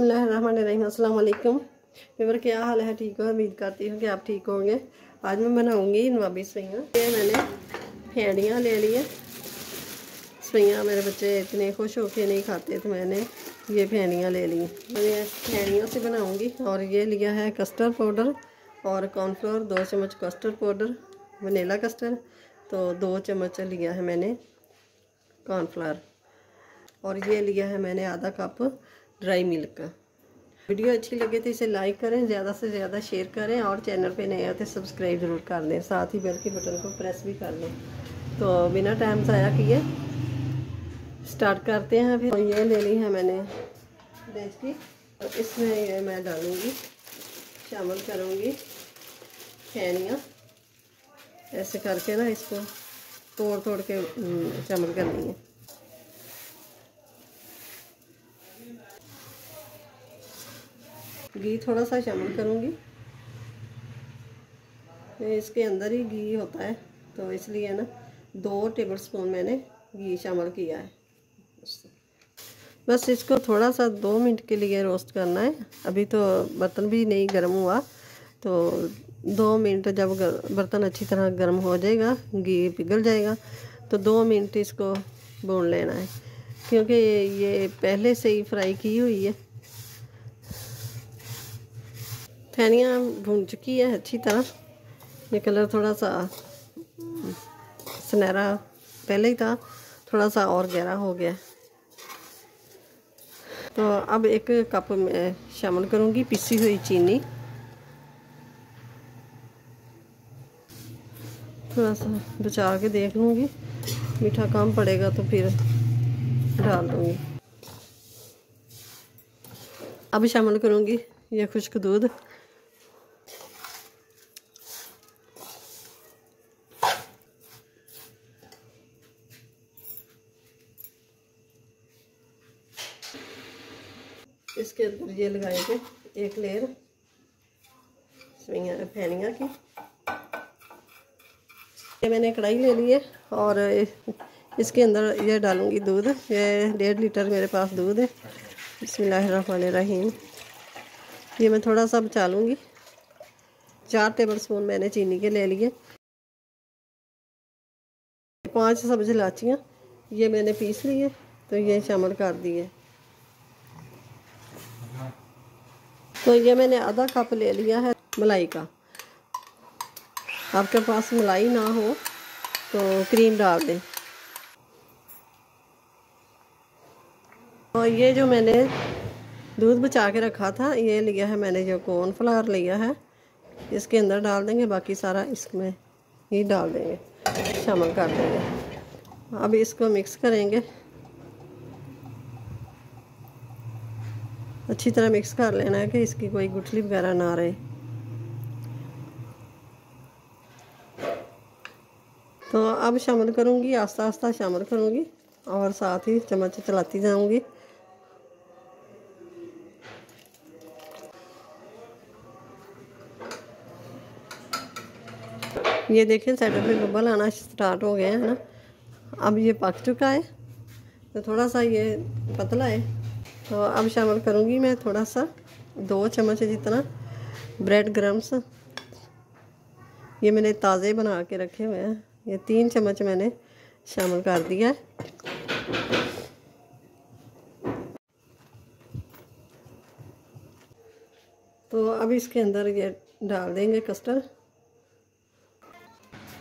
बिस्मिल्लाहिर्रहमानिर्रहीम। अस्सलाम वालेकुम व्यूअर, क्या हाल है? ठीक हो? उम्मीद करती हूँ कि आप ठीक होंगे। आज मैं बनाऊंगी नवाबी सवैयाँ। ये मैंने फेड़ियाँ ले ली है। सवैयाँ मेरे बच्चे इतने खुश होके नहीं खाते, तो मैंने ये फेड़ियाँ ले ली। मैं फेड़ियों से बनाऊंगी। और ये लिया है कस्टर्ड पाउडर और कॉर्नफ्लोर, 2 चम्मच कस्टर्ड पाउडर, वनीला कस्टर्ड, तो 2 चम्मच लिया है मैंने कॉर्नफ्लोर, और ये लिया है मैंने आधा कप ड्राई मिल्क। वीडियो अच्छी लगे तो इसे लाइक करें, ज़्यादा से ज़्यादा शेयर करें, और चैनल पे नए आते सब्सक्राइब ज़रूर कर दें, साथ ही बेल के बटन को प्रेस भी कर लें। तो बिना टाइम ज़ाया किए स्टार्ट करते हैं। फिर ये ले ली है मैंने डेजकी, और इसमें ये मैं डालूँगी, शामिल करूँगी फेड़ियाँ। ऐसे करके ना इसको तोड़ तोड़ के शामिल करनी है। घी थोड़ा सा शामिल करूँगी, इसके अंदर ही घी होता है, तो इसलिए ना 2 टेबलस्पून मैंने घी शामिल किया है। बस इसको थोड़ा सा 2 मिनट के लिए रोस्ट करना है। अभी तो बर्तन भी नहीं गर्म हुआ, तो 2 मिनट जब बर्तन अच्छी तरह गर्म हो जाएगा, घी पिघल जाएगा, तो 2 मिनट इसको भून लेना है, क्योंकि ये पहले से ही फ्राई की हुई है। फेड़ियाँ भून चुकी है अच्छी तरह। ये कलर थोड़ा सा सुनहरा पहले ही था, थोड़ा सा और गहरा हो गया। तो अब 1 कप में शामिल करूँगी पिसी हुई चीनी। थोड़ा सा बचा के देख लूँगी, मीठा कम पड़ेगा तो फिर डाल दूँगी। अब शामिल करूँगी ये खुश्क दूध। इसके अंदर ये लगाएंगे 1 लेयर फेड़ियाँ की। ये मैंने कढ़ाई ले ली है, और इसके अंदर ये डालूंगी दूध। ये 1.5 लीटर मेरे पास दूध है। बिस्मिल्लाहिर्रहमानिर्रहीम। ये मैं थोड़ा सा बचा लूँगी। 4 टेबलस्पून मैंने चीनी के ले लिए। 5 सब्ज़ इलायचियाँ ये मैंने पीस ली है, तो ये शामिल कर दिए। तो ये मैंने आधा कप ले लिया है मलाई का। आपके पास मलाई ना हो तो क्रीम डाल दें। और ये जो मैंने दूध बचा के रखा था, ये लिया है मैंने जो कॉर्नफ्लावर लिया है, इसके अंदर डाल देंगे। बाकी सारा इसमें ही डाल देंगे, शामिल कर देंगे। अब इसको मिक्स करेंगे, अच्छी तरह मिक्स कर लेना है कि इसकी कोई गुठली वगैरह ना रहे। तो अब शामिल करूँगी, आस्ता आस्ता शामिल करूँगी, और साथ ही चम्मच चलाती जाऊँगी। ये देखें साइड पे बबल आना स्टार्ट हो गया है ना। अब ये पक चुका है, तो थोड़ा सा ये पतला है। तो अब शामिल करूँगी मैं थोड़ा सा 2 चम्मच जितना ब्रेड क्रम्स। ये मैंने ताज़े बना के रखे हुए हैं। ये 3 चम्मच मैंने शामिल कर दिया है। तो अब इसके अंदर ये डाल देंगे कस्टर्ड।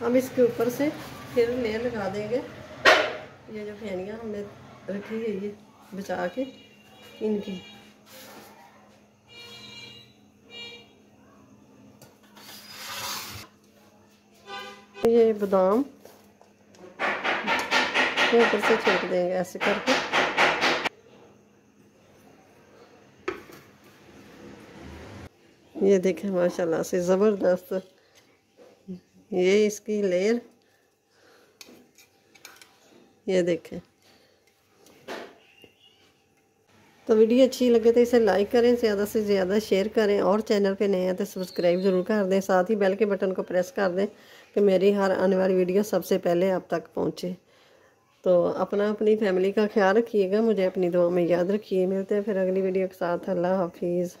अब इसके ऊपर से फिर लेयर लगा देंगे। ये जो फेड़ियाँ हमने रखी है ये बचा के, इनकी ये बादाम ऊपर से छिड़क देंगे ऐसे करके। ये देखें माशाल्लाह से ज़बरदस्त ये इसकी लेयर, ये देखें। तो वीडियो अच्छी लगे तो इसे लाइक करें, ज़्यादा से ज़्यादा शेयर करें, और चैनल पे नए हैं तो सब्सक्राइब ज़रूर कर दें। साथ ही बेल के बटन को प्रेस कर दें कि मेरी हर आने वाली वीडियो सबसे पहले आप तक पहुँचे। तो अपना अपनी फैमिली का ख्याल रखिएगा, मुझे अपनी दुआ में याद रखिए। मिलते हैं फिर अगली वीडियो के साथ। अल्लाह हाफिज़।